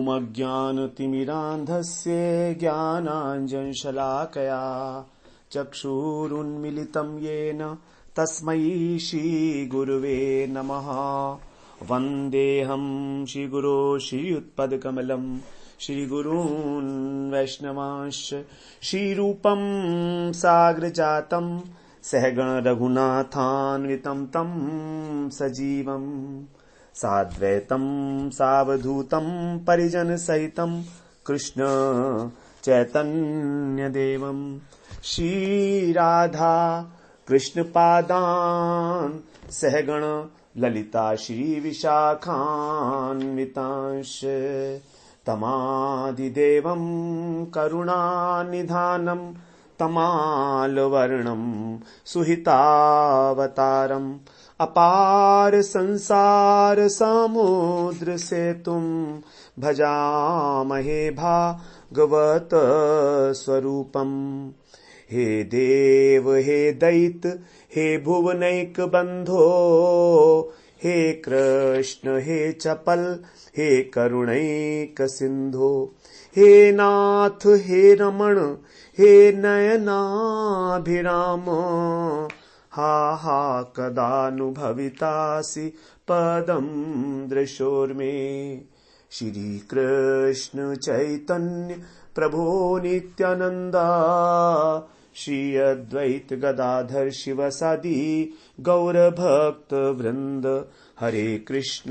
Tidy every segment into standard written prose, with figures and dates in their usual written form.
अज्ञानतिमिरान्धस्य ज्ञानाञ्जनशलाकया चक्षुरुन्मिलितं येन तस्मै श्रीगुरुवे नमः। वन्देऽहं श्रीगुरो श्रीयुत्पदकमलं श्रीगुरून् वैष्णवांश्च श्रीरूपं साग्रजातं सहगण रघुनाथान्वितं तं सजीवम् साद्वैतं सावधूतं परिजन सहितं कृष्ण चैतन्यदेवं श्रीराधा कृष्णपादान् सहगण ललिता श्रीविशाखान्वितांश्च तमादिदेवं करुणानिधानं तमालवर्णं सुहितावतारम् अपार संसार समुद्र सेतुं भजामहे भागवत स्वरूपम्। हे देव हे दैत हे भुवनैक बंधो हे कृष्ण हे चपल हे करुणैक सिंधो हे नाथ हे रमण हे नयनाभिराम हा हा कदानुभवितासि पदं दृशोर्मे। श्री कृष्ण चैतन्य प्रभो नित्यानंदा श्री अद्वैत गदाधर शिवसादि गौर भक्त वृंद। हरे कृष्ण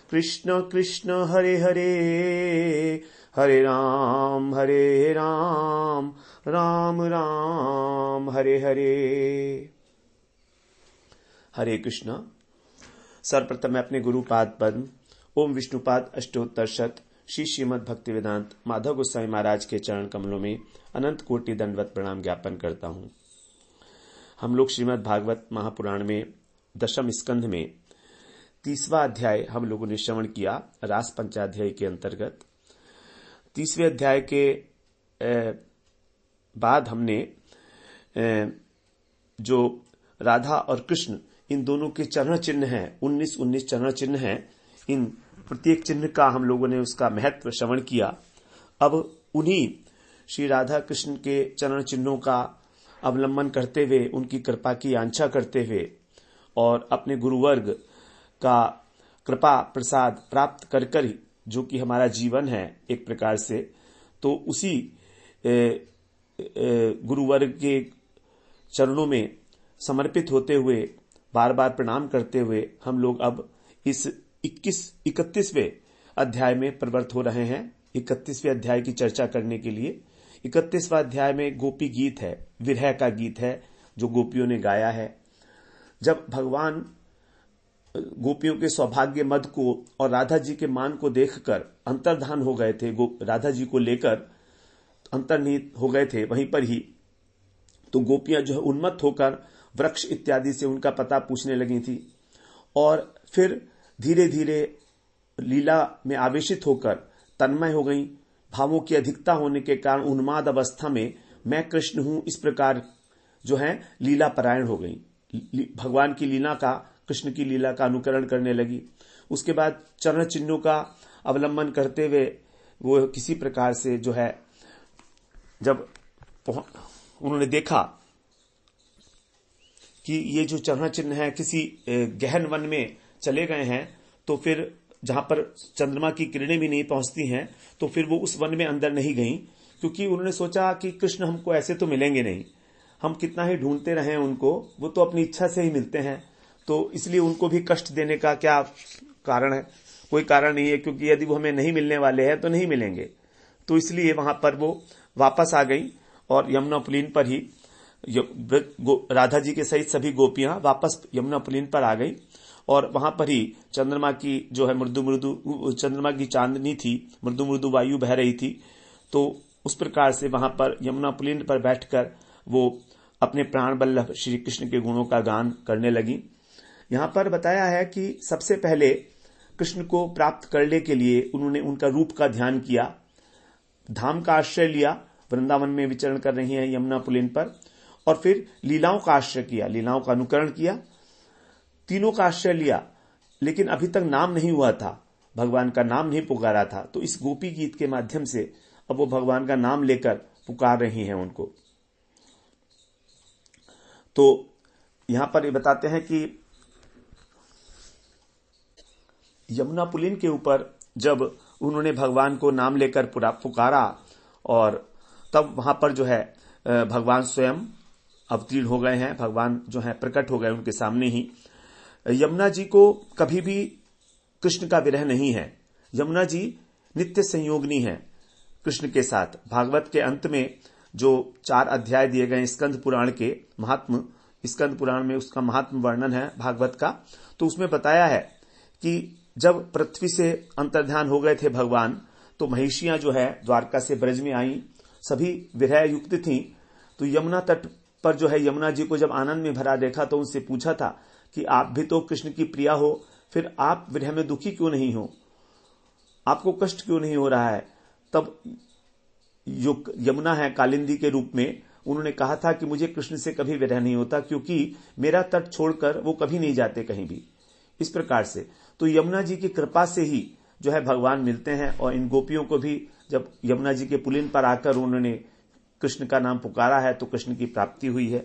कृष्ण कृष्ण हरे हरे हरे राम राम राम हरे हरे। हरे कृष्ण। सर्वप्रथम मैं अपने गुरुपाद पद्म ओम विष्णुपाद अष्टोत्तर शत श्री श्रीमद् भक्ति वेदांत माधव गोस्वामी महाराज के चरण कमलों में अनंत कोटि दंडवत प्रणाम ज्ञापन करता हूं। हम लोग श्रीमद् भागवत महापुराण में दशम स्कंध में 30वां अध्याय हम लोगों ने श्रवण किया। रास पंचाध्याय के अंतर्गत 30वें अध्याय के बाद हमने जो राधा और कृष्ण इन दोनों के चरण चिन्ह हैं 19 चरण चिन्ह हैं। इन प्रत्येक चिन्ह का हम लोगों ने उसका महत्व श्रवण किया। अब उन्हीं श्री राधा कृष्ण के चरण चिन्हों का अवलंबन करते हुए उनकी कृपा की आंछा करते हुए और अपने गुरुवर्ग का कृपा प्रसाद प्राप्त कर जो कि हमारा जीवन है एक प्रकार से, तो उसी गुरुवर्ग के चरणों में समर्पित होते हुए बार बार प्रणाम करते हुए हम लोग अब इस 31वें अध्याय में प्रवृत्त हो रहे हैं। 31वें अध्याय की चर्चा करने के लिए 31वां अध्याय में गोपी गीत है, विरह का गीत है जो गोपियों ने गाया है। जब भगवान गोपियों के सौभाग्य मद को और राधा जी के मान को देखकर अंतर्धान हो गए थे, राधा जी को लेकर अंतर्निहित हो गए थे वहीं पर ही, तो गोपियां जो है उन्मत्त होकर वृक्ष इत्यादि से उनका पता पूछने लगी थी और फिर धीरे धीरे लीला में आवेशित होकर तन्मय हो गई। भावों की अधिकता होने के कारण उन्माद अवस्था में मैं कृष्ण हूं इस प्रकार जो है लीला परायण हो गई। भगवान की लीला का, कृष्ण की लीला का अनुकरण करने लगी। उसके बाद चरण चिन्हों का अवलंबन करते हुए वो किसी प्रकार से जो है जब उन्होंने देखा कि ये जो चरण चिन्ह है किसी गहन वन में चले गए हैं, तो फिर जहां पर चंद्रमा की किरणें भी नहीं पहुंचती हैं, तो फिर वो उस वन में अंदर नहीं गईं, क्योंकि उन्होंने सोचा कि कृष्ण हमको ऐसे तो मिलेंगे नहीं, हम कितना ही ढूंढते रहें उनको, वो तो अपनी इच्छा से ही मिलते हैं, तो इसलिए उनको भी कष्ट देने का क्या कारण है? कोई कारण नहीं है, क्योंकि यदि वो हमें नहीं मिलने वाले हैं तो नहीं मिलेंगे। तो इसलिए वहां पर वो वापस आ गई और यमुना पुलीन पर ही राधा जी के सहित सभी गोपियां वापस यमुना पुलीन पर आ गई और वहां पर ही चंद्रमा की जो है चंद्रमा की चांदनी थी, मृदु मृदु वायु बह रही थी, तो उस प्रकार से वहां पर यमुना पुलीन पर बैठकर वो अपने प्राण वल्लभ श्री कृष्ण के गुणों का गान करने लगी। यहां पर बताया है कि सबसे पहले कृष्ण को प्राप्त करने के लिए उन्होंने उनका रूप का ध्यान किया, धाम का आश्रय लिया, वृंदावन में विचरण कर रही हैं यमुना पुलीन पर, और फिर लीलाओं का आश्रय किया, लीलाओं का अनुकरण किया, तीनों का आश्रय लिया, लेकिन अभी तक नाम नहीं हुआ था। भगवान का नाम नहीं पुकारा था, तो इस गोपी गीत के माध्यम से अब वो भगवान का नाम लेकर पुकार रही हैं उनको। तो यहां पर ये बताते हैं कि यमुना पुलिन के ऊपर जब उन्होंने भगवान को नाम लेकर पूरा पुकारा, और तब वहां पर जो है भगवान स्वयं अवतीर्ण हो गए हैं, भगवान जो है प्रकट हो गए उनके सामने ही। यमुना जी को कभी भी कृष्ण का विरह नहीं है। यमुना जी नित्य संयोगनी है कृष्ण के साथ। भागवत के अंत में जो 4 अध्याय दिए गए स्कंद पुराण के महात्म, स्कंद पुराण में उसका महात्म वर्णन है भागवत का, तो उसमें बताया है कि जब पृथ्वी से अंतर्ध्यान हो गए थे भगवान, तो महिषियां जो है द्वारका से ब्रज में आई, सभी विरह युक्त थी। तो यमुना तट पर जो है यमुना जी को जब आनंद में भरा देखा तो उनसे पूछा था कि आप भी तो कृष्ण की प्रिया हो, फिर आप विरह में दुखी क्यों नहीं हो, आपको कष्ट क्यों नहीं हो रहा है। तब जो यमुना है कालिंदी के रूप में, उन्होंने कहा था कि मुझे कृष्ण से कभी विरह नहीं होता, क्योंकि मेरा तट छोड़कर वो कभी नहीं जाते कहीं भी। इस प्रकार से तो यमुना जी की कृपा से ही जो है भगवान मिलते हैं, और इन गोपियों को भी जब यमुना जी के पुलिन पर आकर उन्होंने कृष्ण का नाम पुकारा है तो कृष्ण की प्राप्ति हुई है।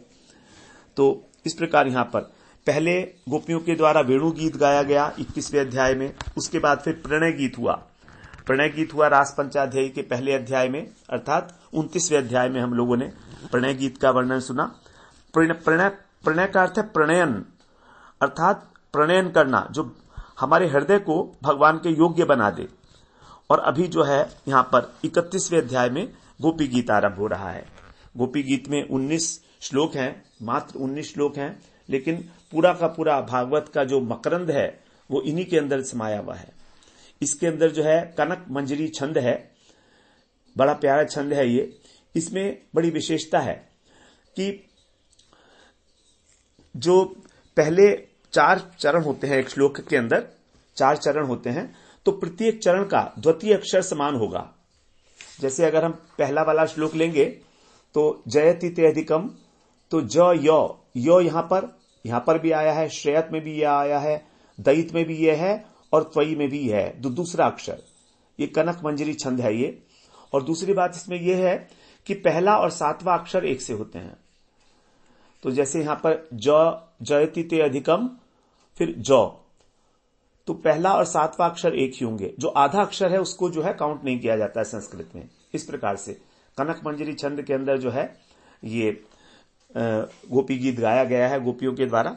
तो इस प्रकार यहां पर पहले गोपियों के द्वारा वेणु गीत गाया गया 21वें अध्याय में, उसके बाद फिर प्रणय गीत हुआ। प्रणय गीत हुआ रास पंचाध्यायी के पहले अध्याय में, अर्थात 29वें अध्याय में हम लोगों ने प्रणय गीत का वर्णन सुना। प्रणय का अर्थ है प्रणयन, अर्थात प्रणयन करना, जो हमारे हृदय को भगवान के योग्य बना दे। और अभी जो है यहां पर 31वें अध्याय में गोपी गीत आरंभ हो रहा है। गोपी गीत में 19 श्लोक हैं, मात्र 19 श्लोक हैं, लेकिन पूरा का पूरा भागवत का जो मकरंद है वो इन्हीं के अंदर समाया हुआ है। इसके अंदर जो है कनक मंजरी छंद है, बड़ा प्यारा छंद है ये। इसमें बड़ी विशेषता है कि जो पहले 4 चरण होते हैं, एक श्लोक के अंदर 4 चरण होते हैं, तो प्रत्येक चरण का द्वितीय अक्षर समान होगा। जैसे अगर हम पहला वाला श्लोक लेंगे तो जयति ते अधिकम, तो ज यो यहां पर भी आया है, श्रेयत में भी यह आया है, दैत में भी यह है, और त्वयी में भी है दूसरा अक्षर। ये कनक मंजरी छंद है ये। और दूसरी बात इसमें यह है कि पहला और 7वां अक्षर एक से होते हैं। तो जैसे यहां पर जयति ते अधिकम, फिर तो पहला और 7वां अक्षर एक ही होंगे। जो आधा अक्षर है उसको जो है काउंट नहीं किया जाता है संस्कृत में। इस प्रकार से कनक मंजरी छंद के अंदर जो है ये गोपी गीत गाया गया है गोपियों के द्वारा।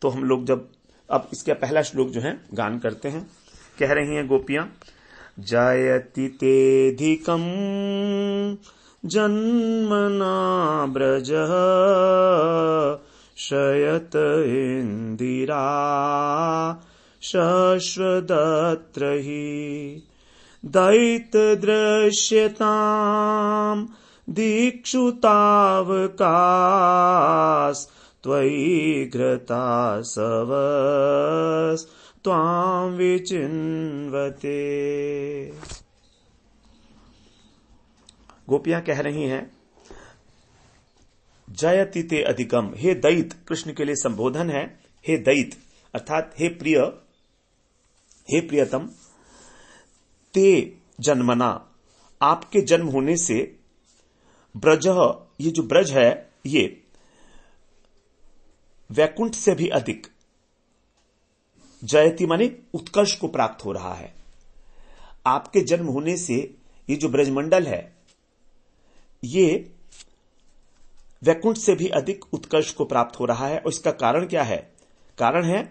तो हम लोग जब अब इसका पहला श्लोक जो है गान करते हैं, कह रही हैं गोपियां, जायति तेधिकम जन्मना ब्रजः शयत इंदिरा शश्वदत्र हि दैत दृश्यताम दीक्षु तावकास त्वयि घृता सवस त्वां विचिन्वते। गोपियां कह रही हैं, जयति ते अधिकम, हे दैत, कृष्ण के लिए संबोधन है, हे दैत अर्थात हे प्रिय, हे प्रियतम, ते जन्मना, आपके जन्म होने से, ब्रज, ये जो ब्रज है ये वैकुंठ से भी अधिक, जयति माने उत्कर्ष को प्राप्त हो रहा है। आपके जन्म होने से ये जो ब्रजमंडल है ये वैकुंठ से भी अधिक उत्कर्ष को प्राप्त हो रहा है। और इसका कारण क्या है? कारण है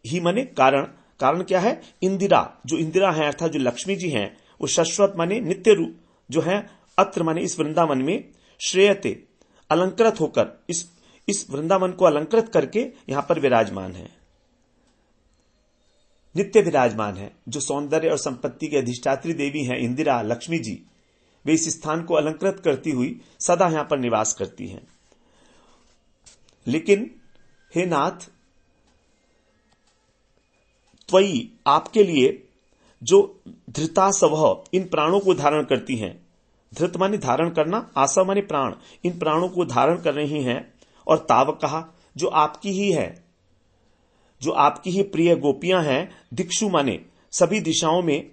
ही माने कारण, कारण क्या है? इंदिरा, जो इंदिरा है अर्थात जो लक्ष्मी जी हैं, वो शाश्वत माने नित्य रूप जो है, अत्र माने इस वृंदावन में, श्रेयते अलंकृत होकर, इस वृंदावन को अलंकृत करके यहां पर विराजमान है, नित्य विराजमान है। जो सौंदर्य और संपत्ति की अधिष्ठात्री देवी हैं इंदिरा, लक्ष्मी जी, वे इस स्थान को अलंकृत करती हुई सदा यहां पर निवास करती हैं। लेकिन हे नाथ, त्वयि, आपके लिए जो धृतासवः, इन प्राणों को धारण करती हैं, धृत माने धारण करना, आसव माने प्राण, इन प्राणों को धारण कर रही हैं, और तावकः, जो आपकी ही है, जो आपकी ही प्रिय गोपियां हैं, दिक्षु माने सभी दिशाओं में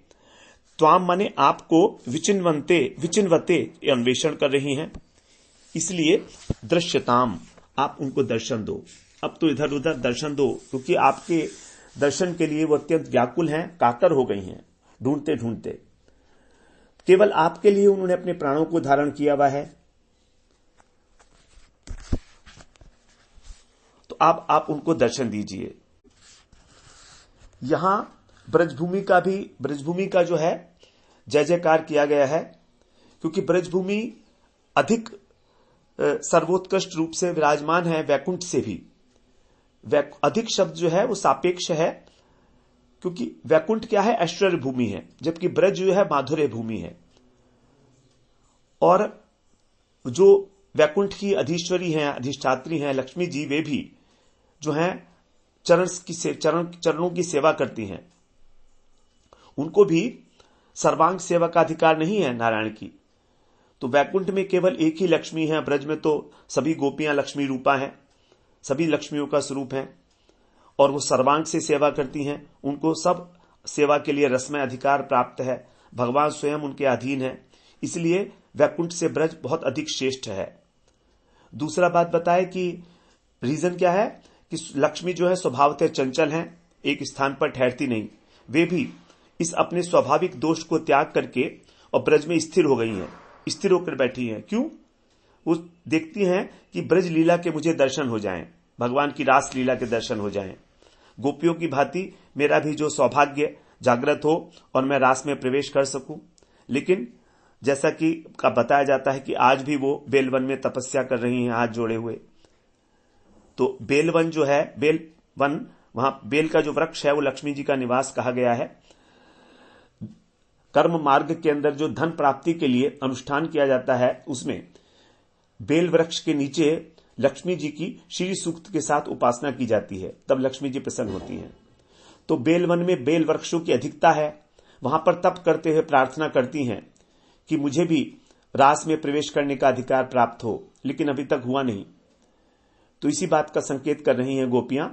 त्वाम माने आपको विचिन्वते अन्वेषण कर रही हैं। इसलिए दृश्यताम, आप उनको दर्शन दो। अब तो इधर उधर दर्शन दो, क्योंकि आपके दर्शन के लिए वो अत्यंत व्याकुल हैं, कातर हो गई हैं, ढूंढते ढूंढते। केवल आपके लिए उन्होंने अपने प्राणों को धारण किया हुआ है। तो आप उनको दर्शन दीजिए। यहां ब्रजभूमि का जो है जय जयकार किया गया है, क्योंकि ब्रजभूमि अधिक सर्वोत्कृष्ट रूप से विराजमान है वैकुंठ से भी। अधिक शब्द जो है वो सापेक्ष है, क्योंकि वैकुंठ क्या है, ऐश्वर्य भूमि है, जबकि ब्रज जो है माधुर्य भूमि है। और जो वैकुंठ की अधीश्वरी हैं, अधिष्ठात्री हैं लक्ष्मी जी, वे भी जो हैं चरणों की सेवा करती हैं। उनको भी सर्वांग सेवा का अधिकार नहीं है नारायण की। तो वैकुंठ में केवल एक ही लक्ष्मी है, ब्रज में तो सभी गोपियां लक्ष्मी रूपा हैं, सभी लक्ष्मियों का स्वरूप है, और वो सर्वांग से सेवा करती हैं। उनको सब सेवा के लिए रसमय अधिकार प्राप्त है, भगवान स्वयं उनके अधीन है। इसलिए वैकुंठ से ब्रज बहुत अधिक श्रेष्ठ है। दूसरा बात बताए कि रीजन क्या है कि लक्ष्मी जो है स्वभावतः चंचल हैं, एक स्थान पर ठहरती नहीं। वे भी इस अपने स्वाभाविक दोष को त्याग करके और ब्रज में स्थिर हो गई हैं, स्थिर होकर बैठी हैं। क्यों? वो देखती हैं कि ब्रज लीला के मुझे दर्शन हो जाएं, भगवान की रास लीला के दर्शन हो जाएं। गोपियों की भांति मेरा भी जो सौभाग्य जागृत हो और मैं रास में प्रवेश कर सकूं। लेकिन जैसा कि बताया जाता है कि आज भी वो बेलवन में तपस्या कर रही हैं हाथ जोड़े हुए। तो बेलवन जो है, बेलवन, वहां बेल का जो वृक्ष है वो लक्ष्मी जी का निवास कहा गया है। कर्म मार्ग के अंदर जो धन प्राप्ति के लिए अनुष्ठान किया जाता है, उसमें बेल वृक्ष के नीचे लक्ष्मी जी की श्री सूक्त के साथ उपासना की जाती है, तब लक्ष्मी जी प्रसन्न होती हैं। तो बेलवन में बेल वृक्षों की अधिकता है, वहां पर तप करते हुए प्रार्थना करती हैं कि मुझे भी रास में प्रवेश करने का अधिकार प्राप्त हो, लेकिन अभी तक हुआ नहीं। तो इसी बात का संकेत कर रही हैं गोपियां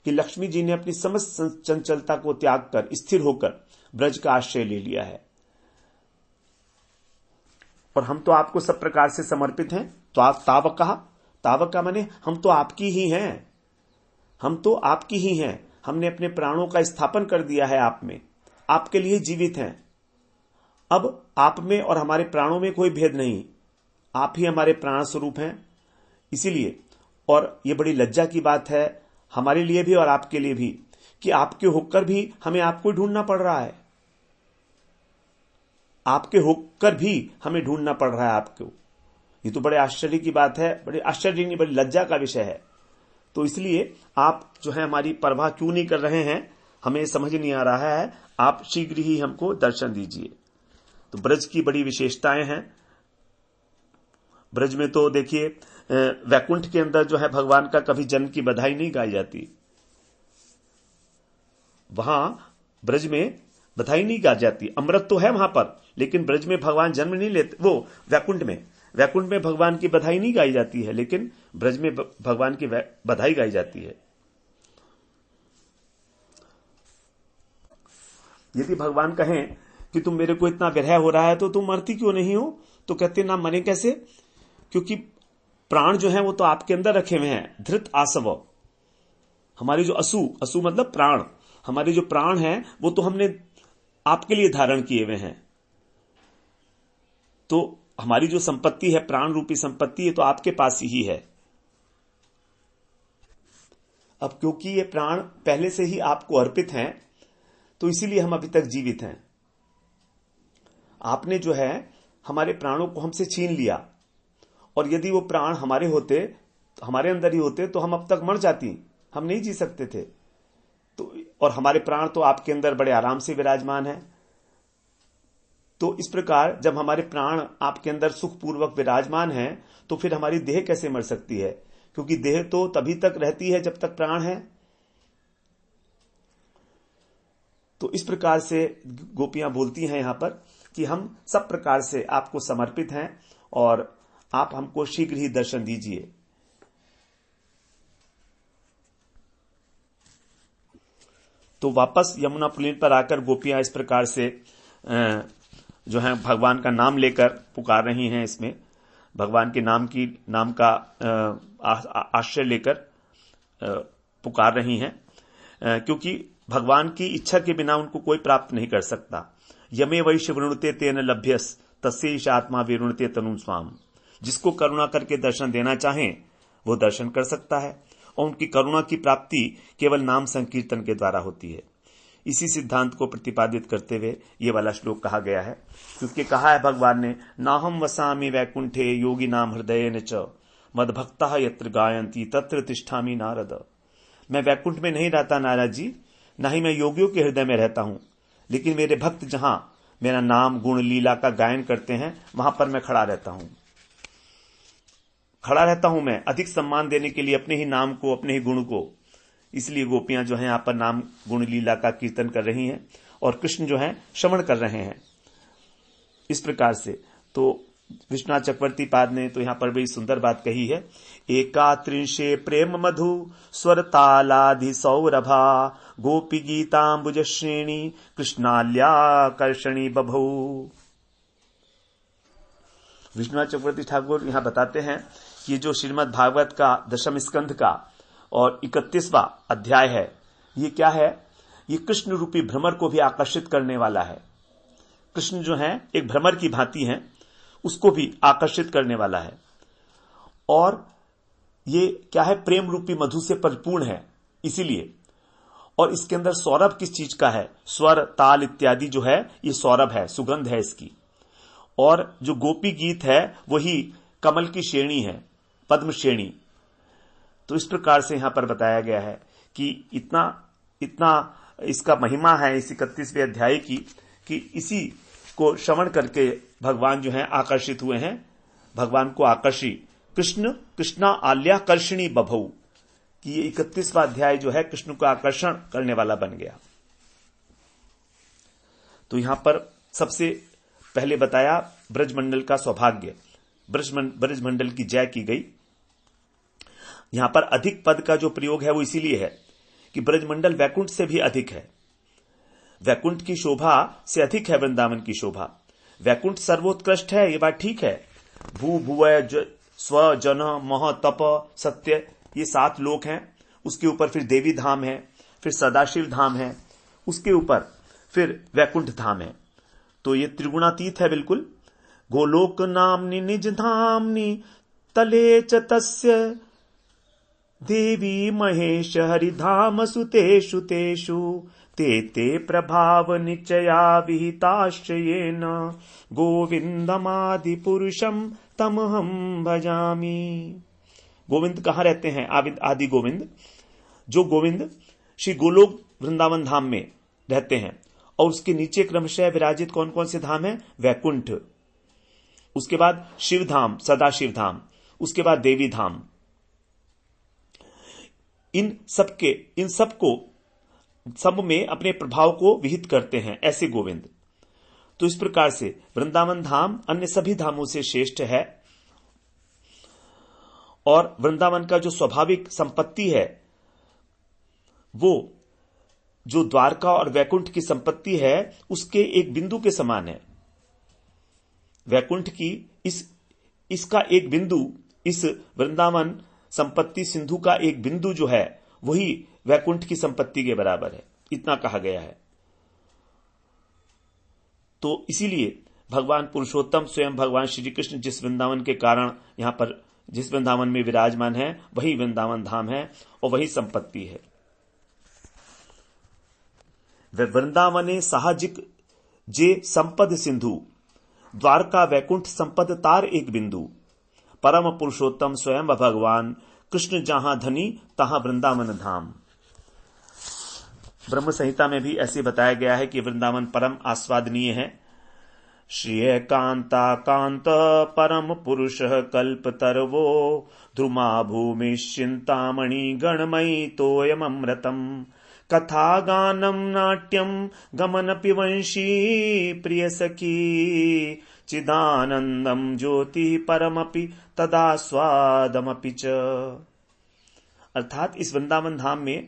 कि लक्ष्मी जी ने अपनी समस्त चंचलता को त्याग कर स्थिर होकर ब्रज का आश्रय ले लिया है। और हम तो आपको सब प्रकार से समर्पित हैं। तो आप तावका माने हम तो आपकी ही हैं, हम तो आपकी ही हैं। हमने अपने प्राणों का स्थापन कर दिया है आप में, आपके लिए जीवित हैं। अब आप में और हमारे प्राणों में कोई भेद नहीं, आप ही हमारे प्राण स्वरूप हैं। इसीलिए, और ये बड़ी लज्जा की बात है हमारे लिए भी और आपके लिए भी, कि आपके होकर भी हमें आपको ढूंढना पड़ रहा है। आपके होकर भी हमें ढूंढना पड़ रहा है आपको। ये तो बड़े आश्चर्य की बात है, बड़े आश्चर्य नहीं, बड़ी लज्जा का विषय है। तो इसलिए आप जो है हमारी परवाह क्यों नहीं कर रहे हैं, हमें समझ नहीं आ रहा है। आप शीघ्र ही हमको दर्शन दीजिए। तो ब्रज की बड़ी विशेषताएं हैं। ब्रज में तो देखिए वैकुंठ के अंदर जो है भगवान का कभी जन्म की बधाई नहीं गाई जाती। वहां ब्रज में बधाई नहीं गाई जाती। अमृत तो है वहां पर, लेकिन ब्रज में भगवान जन्म नहीं लेते। वो वैकुंठ में भगवान की बधाई नहीं गाई जाती है, लेकिन ब्रज में भगवान की बधाई गाई जाती है। यदि भगवान कहें कि तुम मेरे को इतना विरह हो रहा है तो तुम मरती क्यों नहीं हो, तो कहते ना मरे कैसे, क्योंकि प्राण जो है वो तो आपके अंदर रखे हुए हैं। धृत आसव, हमारी जो असु मतलब प्राण, हमारे जो प्राण हैं वो तो हमने आपके लिए धारण किए हुए हैं। तो हमारी जो संपत्ति है, प्राण रूपी संपत्ति, ये तो आपके पास ही है। अब क्योंकि ये प्राण पहले से ही आपको अर्पित हैं, तो इसीलिए हम अभी तक जीवित हैं। आपने जो है हमारे प्राणों को हमसे छीन लिया, और यदि वो प्राण हमारे होते, हमारे अंदर ही होते, तो हम अब तक मर जाती, हम नहीं जी सकते थे। तो और हमारे प्राण तो आपके अंदर बड़े आराम से विराजमान है। तो इस प्रकार जब हमारे प्राण आपके अंदर सुखपूर्वक विराजमान हैं, तो फिर हमारी देह कैसे मर सकती है, क्योंकि देह तो तभी तक रहती है जब तक प्राण है। तो इस प्रकार से गोपियां बोलती हैं यहां पर कि हम सब प्रकार से आपको समर्पित हैं और आप हमको शीघ्र ही दर्शन दीजिए। तो वापस यमुना पुलिन पर आकर गोपियां इस प्रकार से जो है भगवान का नाम लेकर पुकार रही हैं। इसमें भगवान के नाम का आश्रय लेकर पुकार रही हैं, क्योंकि भगवान की इच्छा के बिना उनको कोई प्राप्त नहीं कर सकता। यमे वैश्य वृणुते तेन लभ्यस तस्यैष आत्मा विवृणुते तनुं स्वाम। जिसको करुणा करके दर्शन देना चाहें वो दर्शन कर सकता है, और उनकी करुणा की प्राप्ति केवल नाम संकीर्तन के द्वारा होती है। इसी सिद्धांत को प्रतिपादित करते हुए ये वाला श्लोक कहा गया है, क्योंकि कहा है भगवान ने, नाहम वसामि वैकुंठे योगी नाम हृदयेन च मद्भक्ताः यत्र गायन्ति तत्र तिष्ठामि नारद। मैं वैकुंठ में नहीं रहता नारद जी, ना ही मैं योगियों के हृदय में रहता हूं, लेकिन मेरे भक्त जहां मेरा नाम गुण लीला का गायन करते हैं वहां पर मैं खड़ा रहता हूं मैं अधिक सम्मान देने के लिए अपने ही नाम को, अपने ही गुण को। इसलिए गोपियां जो है यहां पर नाम गुण लीला का कीर्तन कर रही हैं और कृष्ण जो है श्रवण कर रहे हैं। इस प्रकार से तो विश्वनाथ चक्रवर्ती पाद ने तो यहां पर बड़ी सुंदर बात कही है। एकात्रिंशे प्रेम मधु स्वर तालाधि सौरभा गोपी गीतांबुज श्रेणी कृष्णाल्याकर्षणी बभौ। विश्वनाथ चक्रवर्ती ठाकुर यहां बताते हैं कि जो श्रीमद् भागवत का दशम स्कंध का और 31वां अध्याय है, ये क्या है? ये कृष्ण रूपी भ्रमर को भी आकर्षित करने वाला है। कृष्ण जो है एक भ्रमर की भांति है, उसको भी आकर्षित करने वाला है। और ये क्या है? प्रेम रूपी मधु से परिपूर्ण है इसीलिए। और इसके अंदर सौरभ किस चीज का है? स्वर ताल इत्यादि जो है ये सौरभ है, सुगंध है इसकी। और जो गोपी गीत है वही कमल की श्रेणी है, पद्म श्रेणी। तो इस प्रकार से यहां पर बताया गया है कि इतना इसका महिमा है इस 31वें अध्याय की, कि इसी को श्रवण करके भगवान जो है आकर्षित हुए हैं। भगवान को आकर्षी कृष्णा आल्याकर्षणी बभौ, कि ये 31वां अध्याय जो है कृष्ण को आकर्षण करने वाला बन गया। तो यहां पर सबसे पहले बताया ब्रजमंडल का सौभाग्य, ब्रजमंडल की जय की गई। यहां पर अधिक पद का जो प्रयोग है वो इसीलिए है कि ब्रजमंडल वैकुंठ से भी अधिक है। वैकुंठ की शोभा से अधिक है वृंदावन की शोभा। वैकुंठ सर्वोत्कृष्ट है, ये बात ठीक है। भू भुवय स्व जन मह तप सत्य, ये 7 लोक हैं। उसके ऊपर फिर देवी धाम है, फिर सदाशिव धाम है, उसके ऊपर फिर वैकुंठ धाम है। तो ये त्रिगुणातीत है बिल्कुल। गोलोक नामनि निज धामनि तले च तस्य देवी महेश हरिधाम सुतेषु तेषु ते ते प्रभाव निचया विहिताश्रयेन गोविंदमादि पुरुषम तमहम भजामि। गोविंद कहाँ रहते हैं? आदि गोविंद, जो गोविंद श्री गोलोक वृंदावन धाम में रहते हैं। और उसके नीचे क्रमशः विराजित कौन कौन से धाम है? वैकुंठ, उसके बाद शिव धाम, सदाशिव धाम, उसके बाद देवी धाम। इन सबको सब में अपने प्रभाव को विहित करते हैं ऐसे गोविंद। तो इस प्रकार से वृंदावन धाम अन्य सभी धामों से श्रेष्ठ है। और वृंदावन का जो स्वाभाविक संपत्ति है वो जो द्वारका और वैकुंठ की संपत्ति है उसके एक बिंदु के समान है। वैकुंठ की इसका एक बिंदु, इस वृंदावन संपत्ति सिंधु का एक बिंदु जो है वही वैकुंठ की संपत्ति के बराबर है, इतना कहा गया है। तो इसीलिए भगवान पुरुषोत्तम स्वयं भगवान श्री कृष्ण जिस वृंदावन के कारण यहां पर जिस वृंदावन में विराजमान है वही वृंदावन धाम है और वही संपत्ति है। वृंदावने साहजिक जे संपद सिंधु द्वारका वैकुंठ संपद तार एक बिंदु परम पुरुषोत्तम स्वयं भगवान कृष्ण जहां धनी तहां वृंदावन धाम। ब्रह्म संहिता में भी ऐसे बताया गया है कि वृंदावन परम आस्वादनीय है। श्रिय कांता कांत परम पुरुष कल्पतरवो ध्रुमा भूमि चिंतामणि गणमयी तोयम अमृतम कथा गानम नाट्यम गमनपि वंशी प्रिय सखी चिदानंदम ज्योति परमपि तदास्वादमपि च। अर्थात इस वृंदावन धाम में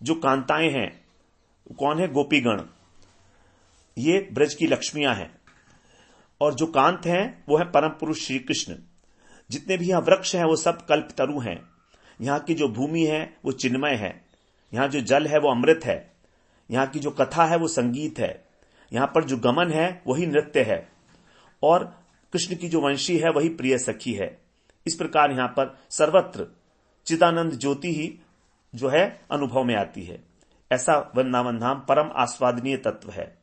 जो कांताएं हैं कौन है? गोपीगण। ये ब्रज की लक्ष्मियां हैं। और जो कांत हैं वो है परम पुरुष श्री कृष्ण। जितने भी यहां वृक्ष हैं वो सब कल्प तरु हैं। यहां की जो भूमि है वो चिन्मय है। यहां जो जल है वो अमृत है। यहां की जो कथा है वो संगीत है। यहां पर जो गमन है वही नृत्य है। और कृष्ण की जो वंशी है वही प्रिय सखी है। इस प्रकार यहां पर सर्वत्र चिदानंद ज्योति ही जो है अनुभव में आती है। ऐसा वृंदावन धाम परम आस्वादनीय तत्व है।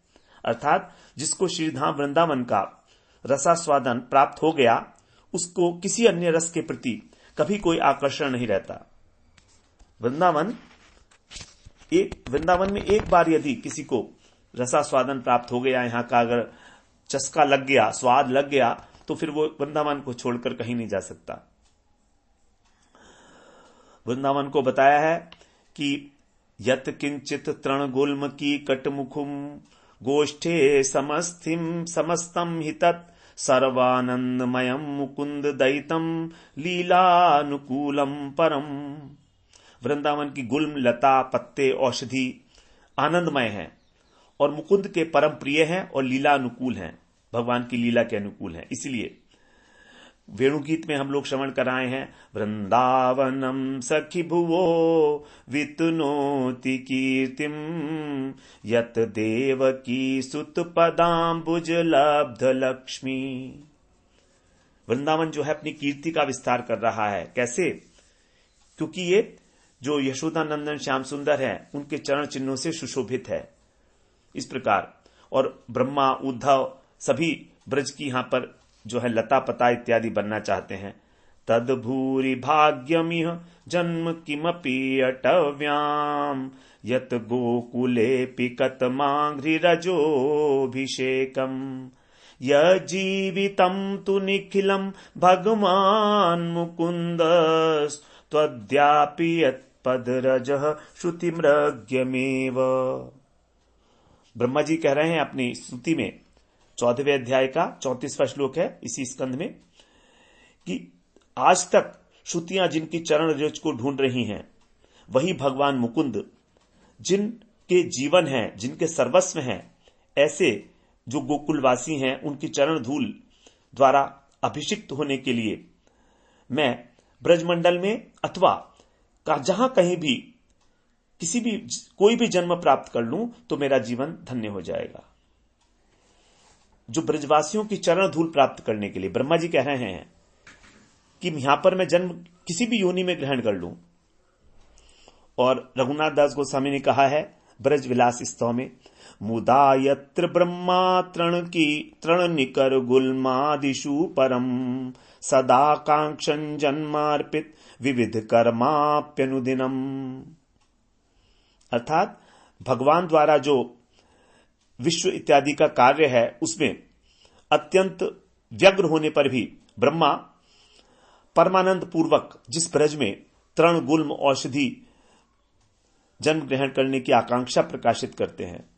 अर्थात जिसको श्रीधाम वृंदावन का रसास्वादन प्राप्त हो गया उसको किसी अन्य रस के प्रति कभी कोई आकर्षण नहीं रहता। वृंदावन में एक बार यदि किसी को रसास्वादन प्राप्त हो गया, यहां का अगर चस्का लग गया, स्वाद लग गया, तो फिर वो वृंदावन को छोड़कर कहीं नहीं जा सकता। वृंदावन को बताया है कि यत किंचित तृण गुल्म की कटमुखुम गोष्ठे समस्तम हितत सर्वानंदमयम मुकुंद दैतम लीलानुकूलम परम। वृंदावन की गुल्म, लता, पत्ते, औषधि आनंदमय हैं और मुकुंद के परम प्रिय हैं और लीला अनुकूल हैं, भगवान की लीला के अनुकूल हैं। इसलिए वेणुगीत में हम लोग श्रवण कराए हैं, वृंदावनम सखी भुवो वितुनोति कीर्तिम यत देवकी सुत पदाम्बुज लब्ध लक्ष्मी। वृंदावन जो है अपनी कीर्ति का विस्तार कर रहा है। कैसे? क्योंकि ये जो यशोदा नंदन श्याम सुंदर है उनके चरण चिन्हों से सुशोभित है। इस प्रकार और ब्रह्मा, उद्धव सभी ब्रज की यहां पर जो है लता पता इत्यादि बनना चाहते हैं। तद भूरि भाग्यमिह जन्म किमपि अटव्याम यत गोकुले पिकत मांघ्रि रजोभिषेकम यजीवितम तु निखिलम भगवान मुकुंद त्वद्यापि यत्पद रजः श्रुति मृग्यमेव। ब्रह्मा जी कह रहे हैं अपनी स्तुति में, 14वें अध्याय का 34वां श्लोक है इसी स्कंध में, कि आज तक श्रुतियां जिनकी चरण रज को ढूंढ रही हैं वही भगवान मुकुंद जिनके जीवन हैं, जिनके सर्वस्व हैं, ऐसे जो गोकुलवासी हैं उनकी चरण धूल द्वारा अभिषिक्त होने के लिए मैं ब्रजमंडल में अथवा जहां कहीं भी किसी भी कोई भी जन्म प्राप्त कर लूं तो मेरा जीवन धन्य हो जाएगा। जो ब्रजवासियों की चरण धूल प्राप्त करने के लिए ब्रह्मा जी कह रहे हैं कि यहां पर मैं जन्म किसी भी योनि में ग्रहण कर लूं। और रघुनाथ दास गोस्वामी ने कहा है ब्रज विलास स्तव में, मुदा यत्र ब्रह्मा तृण निकर गुल्मादिषु परम सदा कांक्षन जन्मार्पित विविध कर्माप्यनुदिनम। अर्थात भगवान द्वारा जो विश्व इत्यादि का कार्य है उसमें अत्यंत व्यग्र होने पर भी ब्रह्मा परमानंद पूर्वक जिस ब्रज में तृण गुल्म औषधि जन्म ग्रहण करने की आकांक्षा प्रकाशित करते हैं,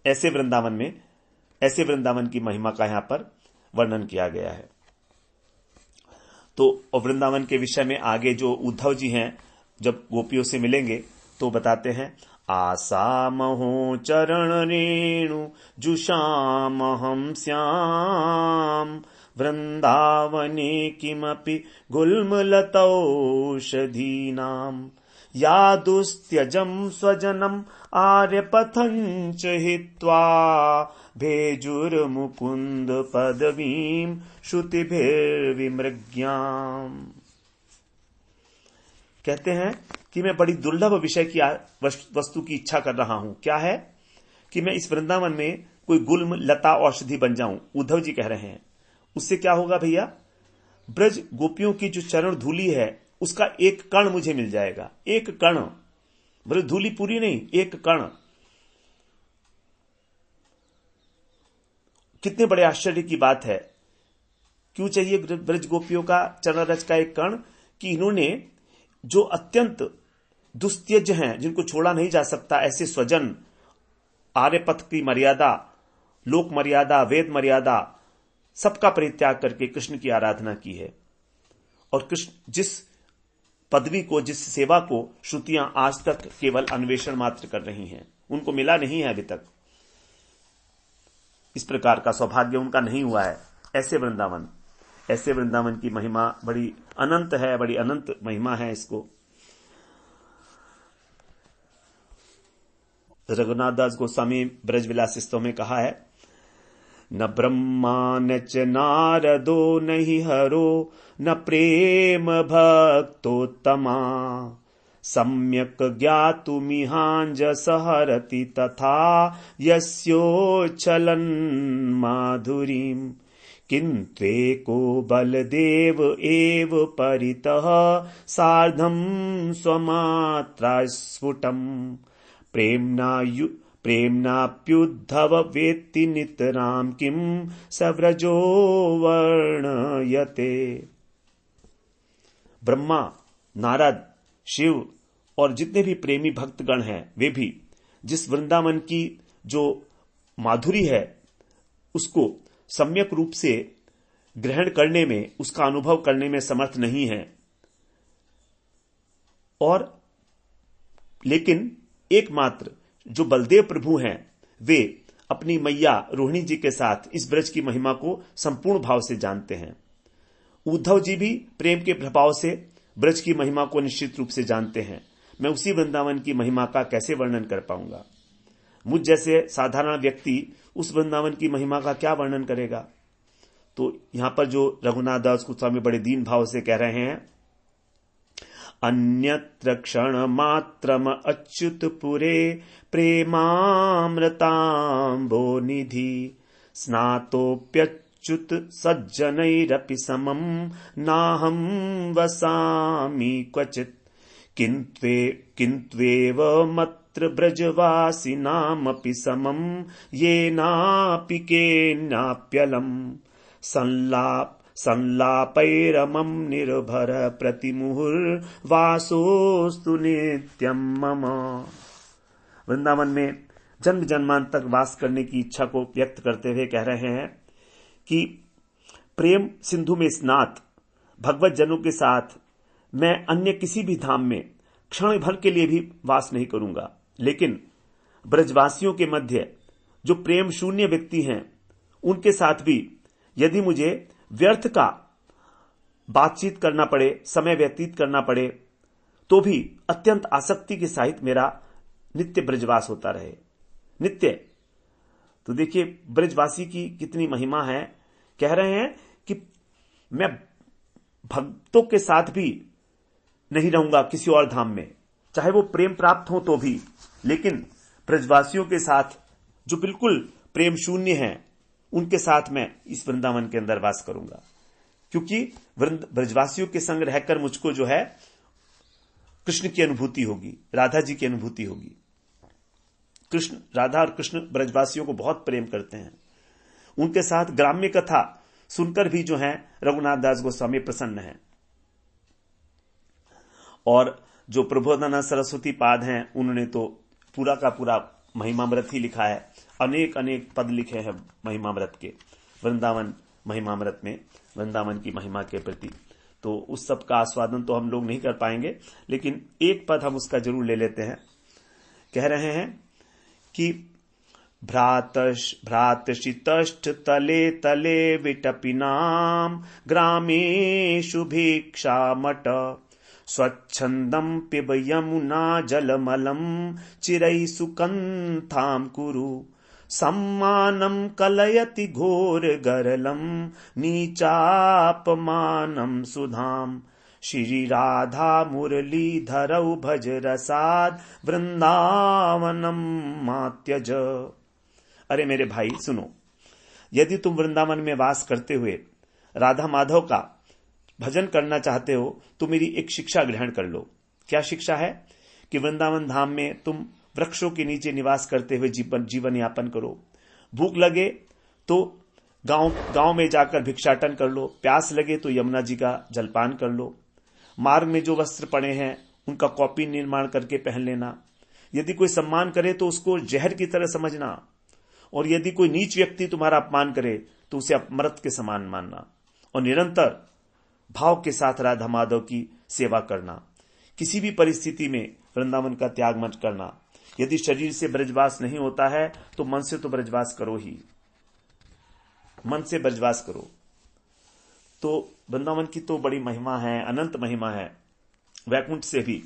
ऐसे वृंदावन की महिमा का यहां पर वर्णन किया गया है। तो वृंदावन के विषय में आगे जो उद्धव जी हैं जब गोपियों से मिलेंगे तो बताते हैं, आसामहो चरण रेणु जुषामहं श्याम वृंदावने किमपि गुल्मलतौषधीनाम या दुस्त्यजम स्वजनम आर्यपथंच हित्वा भेजुर्मुकुंद पदवीं श्रुतिभिर्विमृग्याम। कहते हैं कि मैं बड़ी दुर्लभ विषय की वस्तु की इच्छा कर रहा हूं। क्या है? कि मैं इस वृंदावन में कोई गुल्म लता औषधि बन जाऊं। उद्धव जी कह रहे हैं उससे क्या होगा भैया? ब्रज गोपियों की जो चरण धूली है उसका एक कण मुझे मिल जाएगा। एक कण, ब्रज धूली पूरी नहीं, एक कण। कितने बड़े आश्चर्य की बात है। क्यों चाहिए ब्रज गोपियों का चरण रज का एक कण? कि इन्होंने जो अत्यंत दुस्त्यज हैं, जिनको छोड़ा नहीं जा सकता, ऐसे स्वजन, आर्यपथ की मर्यादा, लोक मर्यादा, वेद मर्यादा, सबका परित्याग करके कृष्ण की आराधना की है। और कृष्ण जिस पदवी को, जिस सेवा को श्रुतियां आज तक केवल अन्वेषण मात्र कर रही हैं, उनको मिला नहीं है अभी तक। इस प्रकार का सौभाग्य उनका नहीं हुआ है। ऐसे वृंदावन की महिमा बड़ी अनंत है, बड़ी अनंत महिमा है। इसको रघुनाथ दास गोस्वामी ब्रजविलास स्तव में कहा है, न ब्रह्मा न च नारदो न हि हरो न प्रेम भक्तोत्तमा सम्यक ज्ञातुमिहांजसहरति तथा यस्योच्छलन् माधुरीम् किन्त्वेको बलदेव एव परितः सार्धं स्वमात्रा स्फुटम् प्रेम्णाप्युद्धव वेत्ति नितरां किं सव्रजो वर्णयते। ब्रह्मा, नारद, शिव और जितने भी प्रेमी भक्तगण हैं, वे भी जिस वृंदावन की जो माधुरी है उसको सम्यक रूप से ग्रहण करने में, उसका अनुभव करने में समर्थ नहीं है। और लेकिन एकमात्र जो बलदेव प्रभु हैं, वे अपनी मैया रोहिणी जी के साथ इस ब्रज की महिमा को संपूर्ण भाव से जानते हैं। उद्धव जी भी प्रेम के प्रभाव से ब्रज की महिमा को निश्चित रूप से जानते हैं। मैं उसी वृंदावन की महिमा का कैसे वर्णन कर पाऊंगा? मुझ जैसे साधारण व्यक्ति उस वृंदावन की महिमा का क्या वर्णन करेगा? तो यहां पर जो रघुनाथ दास गोस्वामी बड़े दीन भाव से कह रहे हैं, अन्यत्र क्षण मात्रम अच्युत पुरे प्रेमामृतांबो निधि स्नातोप्यच्युत सज्जनैरपि समं नाहं वसामि क्वचित् किन्त्वेव मत्र ब्रजवासिनामपि समं येनापि केनाप्यलम् संलापैरमं निर्भर प्रतिमुहुर्वासोस्तु नित्यं मम। वृंदावन में जन्म जन्मांतर वास करने की इच्छा को व्यक्त करते हुए कह रहे हैं कि प्रेम सिंधु में स्नात भगवत जनों के साथ मैं अन्य किसी भी धाम में क्षण भर के लिए भी वास नहीं करूंगा, लेकिन ब्रजवासियों के मध्य जो प्रेम शून्य व्यक्ति हैं, उनके साथ भी यदि मुझे व्यर्थ का बातचीत करना पड़े, समय व्यतीत करना पड़े, तो भी अत्यंत आसक्ति के सहित मेरा नित्य ब्रजवास होता रहे। नित्य तो देखिए ब्रजवासी की कितनी महिमा है। कह रहे हैं कि मैं भक्तों के साथ भी नहीं रहूंगा किसी और धाम में, चाहे वो प्रेम प्राप्त हो तो भी, लेकिन ब्रजवासियों के साथ जो बिल्कुल प्रेम शून्य हैं, उनके साथ मैं इस वृंदावन के अंदर वास करूंगा, क्योंकि ब्रजवासियों के संग रहकर मुझको जो है कृष्ण की अनुभूति होगी, राधा जी की अनुभूति होगी। राधा और कृष्ण ब्रजवासियों को बहुत प्रेम करते हैं। उनके साथ ग्राम्य कथा सुनकर भी जो है रघुनाथ दास गोस्वामी प्रसन्न हैं। और जो प्रबोधानंद सरस्वती पाद हैं, उन्होंने तो पूरा का पूरा महिमामृत ही लिखा है। अनेक अनेक पद लिखे हैं महिमामृत के, वृंदावन महिमामृत में, वृंदावन की महिमा के प्रति। तो उस सब का आस्वादन तो हम लोग नहीं कर पाएंगे, लेकिन एक पद हम उसका जरूर ले लेते हैं। कह रहे हैं कि भ्रातशितष्ट तले तले विटपिनाम ग्रामेषु भिक्षामट स्वच्छंदं पिब यमुना जलमलं चिरैः सुकंथां कुरु सम्मानं कलयति घोर गरलं नीचापमानं सुधाम श्री राधा मुरलीधरौ भज रसाद वृंदावनम मात्यज। अरे मेरे भाई सुनो, यदि तुम वृंदावन में वास करते हुए राधा माधव का भजन करना चाहते हो तो मेरी एक शिक्षा ग्रहण कर लो। क्या शिक्षा है? कि वृंदावन धाम में तुम वृक्षों के नीचे निवास करते हुए जीवन यापन करो। भूख लगे तो गांव में जाकर भिक्षाटन कर लो, प्यास लगे तो यमुना जी का जलपान कर लो। मार्ग में जो वस्त्र पड़े हैं उनका कॉपी निर्माण करके पहन लेना। यदि कोई सम्मान करे तो उसको जहर की तरह समझना, और यदि कोई नीच व्यक्ति तुम्हारा अपमान करे तो उसे अमृत के समान मानना, और निरंतर भाव के साथ राधा माधव की सेवा करना। किसी भी परिस्थिति में वृंदावन का त्याग मत करना। यदि शरीर से ब्रजवास नहीं होता है तो मन से तो ब्रजवास करो ही, मन से ब्रजवास करो। तो वृंदावन की तो बड़ी महिमा है, अनंत महिमा है। वैकुंठ से भी,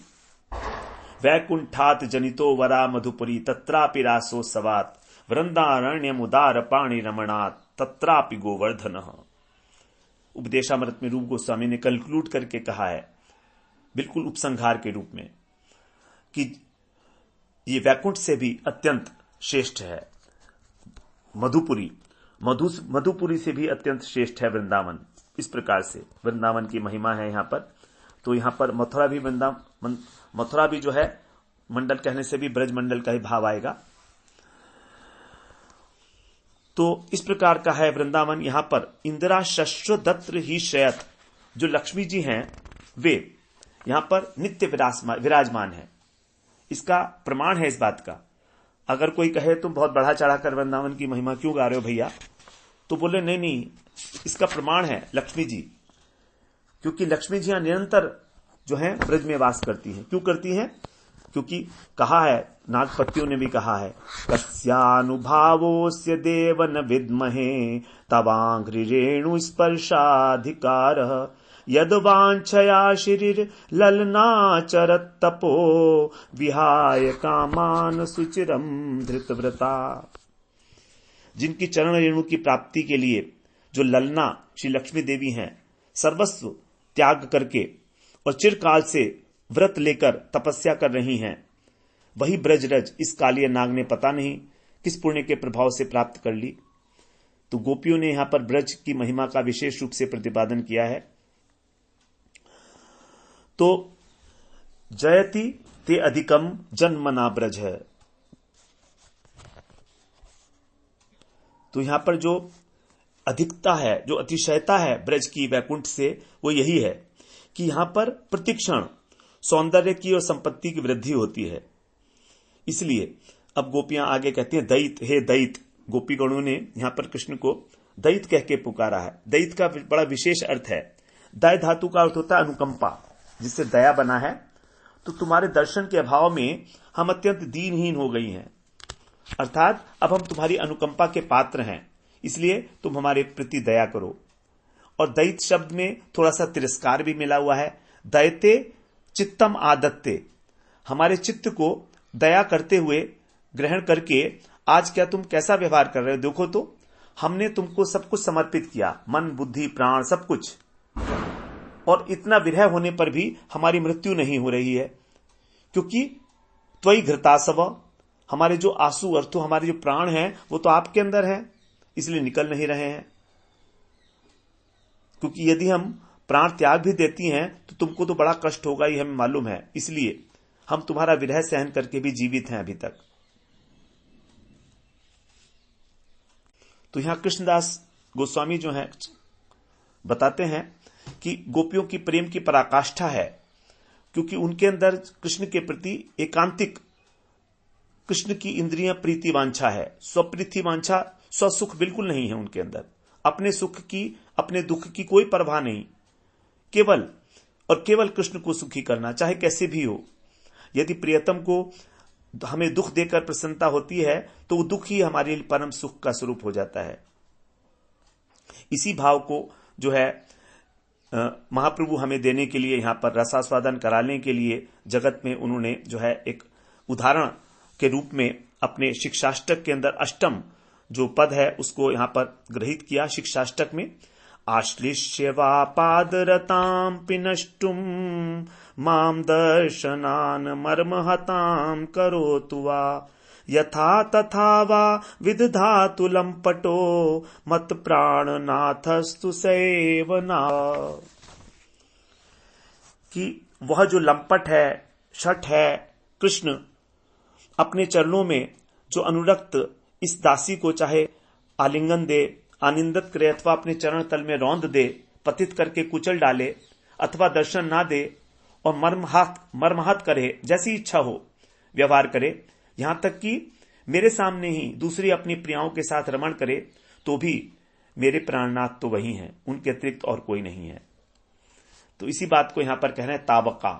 वैकुंठात जनितो वरा मधुपुरी तत्रापि रासो सवात वृंदारण्यम उदार पाणी रमणात तत्रापि गोवर्धन। उपदेशामृत में रूप गोस्वामी ने कंक्लूड करके कहा है, बिल्कुल उपसंहार के रूप में, कि ये वैकुंठ से भी अत्यंत श्रेष्ठ है मधुपुरी, मधुपुरी से भी अत्यंत श्रेष्ठ है वृंदावन। इस प्रकार से वृंदावन की महिमा है यहां पर। तो यहां पर मथुरा भी मथुरा भी जो है, मंडल कहने से भी ब्रज मंडल का ही भाव आएगा। तो इस प्रकार का है वृंदावन। यहां पर इंदिरा शश्वदत्र ही शयत, जो लक्ष्मी जी हैं वे यहां पर नित्य विराजमान है। इसका प्रमाण है इस बात का। अगर कोई कहे तुम बहुत बढ़ा चढ़ाकर वृंदावन की महिमा क्यों गा रहे हो भैया, तो बोले नहीं, इसका प्रमाण है लक्ष्मी जी, क्योंकि लक्ष्मी जी निरंतर जो है ब्रज में वास करती हैं। क्यों करती हैं? क्योंकि कहा है, नागपत्तियों ने भी कहा है, कस्यानुभावोस्य देव न विद्महे तवांघ्रि रेणु स्पर्शाधिकारः यद वांछया शिरीर ललनाचरत तपो विहाय कामान सुचिरम धृतव्रता। जिनकी चरण रेणु की प्राप्ति के लिए जो ललना श्री लक्ष्मी देवी हैं, सर्वस्व त्याग करके और चिरकाल से व्रत लेकर तपस्या कर रही हैं, वही ब्रजरज इस कालिय नाग ने पता नहीं किस पुण्य के प्रभाव से प्राप्त कर ली। तो गोपियों ने यहां पर ब्रज की महिमा का विशेष रूप से प्रतिपादन किया है। तो जयति ते अधिकम जन्मना ब्रज है। तो यहां पर जो अधिकता है, जो अतिशयता है ब्रज की वैकुंठ से, वो यही है कि यहां पर प्रतिक्षण सौंदर्य की और संपत्ति की वृद्धि होती है। इसलिए अब गोपियां आगे कहती हैं, दैत, हे दैत। गोपी गणों ने यहां पर कृष्ण को दैत कह के पुकारा है। दैत का बड़ा विशेष अर्थ है। दय धातु का अर्थ होता है अनुकंपा, जिससे दया बना है। तो तुम्हारे दर्शन के अभाव में हम अत्यंत दीनहीन हो गई हैं, अर्थात अब हम तुम्हारी अनुकंपा के पात्र हैं, इसलिए तुम हमारे प्रति दया करो। और दैत शब्द में थोड़ा सा तिरस्कार भी मिला हुआ है। दैते चित्तम आदत्ते, हमारे चित्त को दया करते हुए ग्रहण करके आज क्या तुम कैसा व्यवहार कर रहे हो, देखो तो हमने तुमको सब कुछ समर्पित किया, मन बुद्धि प्राण सब कुछ, और इतना विरह होने पर भी हमारी मृत्यु नहीं हो रही है, क्योंकि त्वयि घृतासव, हमारे जो आंसू अर्थो हमारे जो प्राण हैं वो तो आपके अंदर है, इसलिए निकल नहीं रहे हैं। क्योंकि यदि हम प्राण त्याग भी देती हैं तो तुमको तो बड़ा कष्ट होगा, ये हमें मालूम है, इसलिए हम तुम्हारा विरह सहन करके भी जीवित हैं अभी तक। तो यहां कृष्णदास गोस्वामी जो हैं बताते हैं कि गोपियों की प्रेम की पराकाष्ठा है, क्योंकि उनके अंदर कृष्ण के प्रति एकांतिक कृष्ण की इंद्रियां प्रीति वांछा है। स्वप्रीति वांछा, स्वसुख बिल्कुल नहीं है उनके अंदर। अपने सुख की, अपने दुख की कोई परवाह नहीं, केवल और केवल कृष्ण को सुखी करना, चाहे कैसे भी हो। यदि प्रियतम को हमें दुख देकर प्रसन्नता होती है तो वो दुख ही हमारे लिए परम सुख का स्वरूप हो जाता है। इसी भाव को जो है महाप्रभु हमें देने के लिए, यहां पर रसास्वादन कराने के लिए जगत में उन्होंने जो है एक उदाहरण के रूप में अपने शिक्षाष्टक के अंदर अष्टम जो पद है उसको यहां पर ग्रहित किया। शिक्षाष्टक में आश्लिष्य वा पादरताम पिनष्टुम माम दर्शनान मर्महताम करोतु वा यथा तथा वा विदधातु लंपटो मत प्राणनाथस्तु सेवना। कि वह जो लंपट है, शठ है, कृष्ण अपने चरणों में जो अनुरक्त इस दासी को चाहे आलिंगन दे, आनंदित करे, अथवा अपने चरण तल में रौंद दे, पतित करके कुचल डाले, अथवा दर्शन ना दे और मर्महत करे, जैसी इच्छा हो व्यवहार करे, यहां तक कि मेरे सामने ही दूसरी अपनी प्रियाओं के साथ रमण करे, तो भी मेरे प्राणनाथ तो वही हैं, उनके अतिरिक्त और कोई नहीं है। तो इसी बात को यहां पर कह रहे हैं ताबका,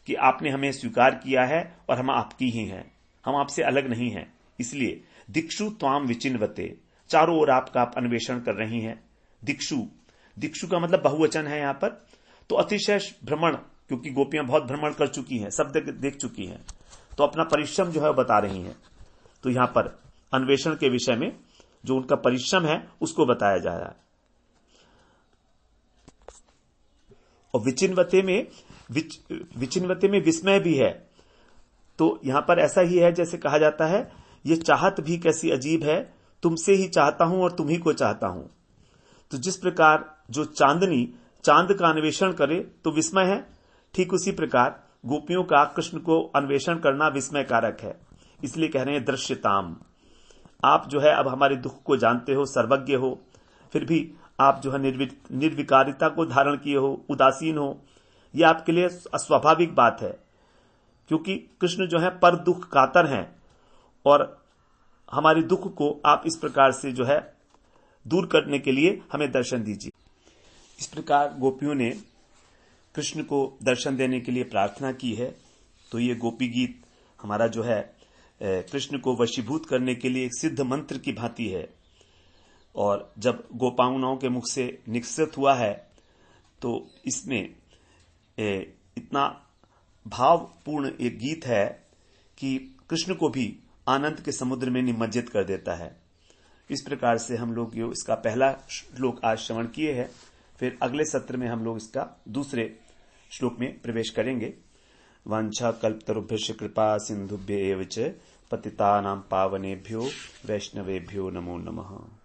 कि आपने हमें स्वीकार किया है और हम आपकी ही हैं, हम आपसे अलग नहीं हैं। इसलिए दिक्षु त्वाम विचिन्वते, चारों ओर आपका आप अन्वेषण कर रही हैं। दिक्षु का मतलब बहुवचन है यहां पर। तो अतिशय भ्रमण, क्योंकि गोपियां बहुत भ्रमण कर चुकी हैं, सब देख चुकी हैं, तो अपना परिश्रम जो है बता रही हैं। तो यहां पर अन्वेषण के विषय में जो उनका परिश्रम है उसको बताया जा रहा है। और विचिन्वते में विस्मय भी है। तो यहां पर ऐसा ही है जैसे कहा जाता है, ये चाहत भी कैसी अजीब है, तुमसे ही चाहता हूं और तुम ही को चाहता हूं। तो जिस प्रकार जो चांदनी चांद का अन्वेषण करे तो विस्मय है, ठीक उसी प्रकार गोपियों का कृष्ण को अन्वेषण करना विस्मय कारक है। इसलिए कह रहे हैं दृश्यताम, आप जो है अब हमारे दुख को जानते हो, सर्वज्ञ हो, फिर भी आप जो है निर्विकारिता को धारण किए हो, उदासीन हो। यह आपके लिए अस्वाभाविक बात है, क्योंकि कृष्ण जो है पर दुख कातर हैं और हमारे दुख को आप इस प्रकार से जो है दूर करने के लिए हमें दर्शन दीजिए। इस प्रकार गोपियों ने कृष्ण को दर्शन देने के लिए प्रार्थना की है। तो ये गोपी गीत हमारा जो है कृष्ण को वशीभूत करने के लिए एक सिद्ध मंत्र की भांति है। और जब गोपांगनाओं के मुख से निश्चित हुआ है तो इसमें इतना भावपूर्ण एक गीत है कि कृष्ण को भी आनंद के समुद्र में निमज्जित कर देता है। इस प्रकार से हम लोग इसका पहला श्लोक आज श्रवण किए हैं। फिर अगले सत्र में हम लोग इसका दूसरे श्लोक में प्रवेश करेंगे। वांछा कल्पतरुभ्यश्च कृपा सिंधुभ्य एव च पतितानां पावनेभ्यो वैष्णवेभ्यो नमो नमः।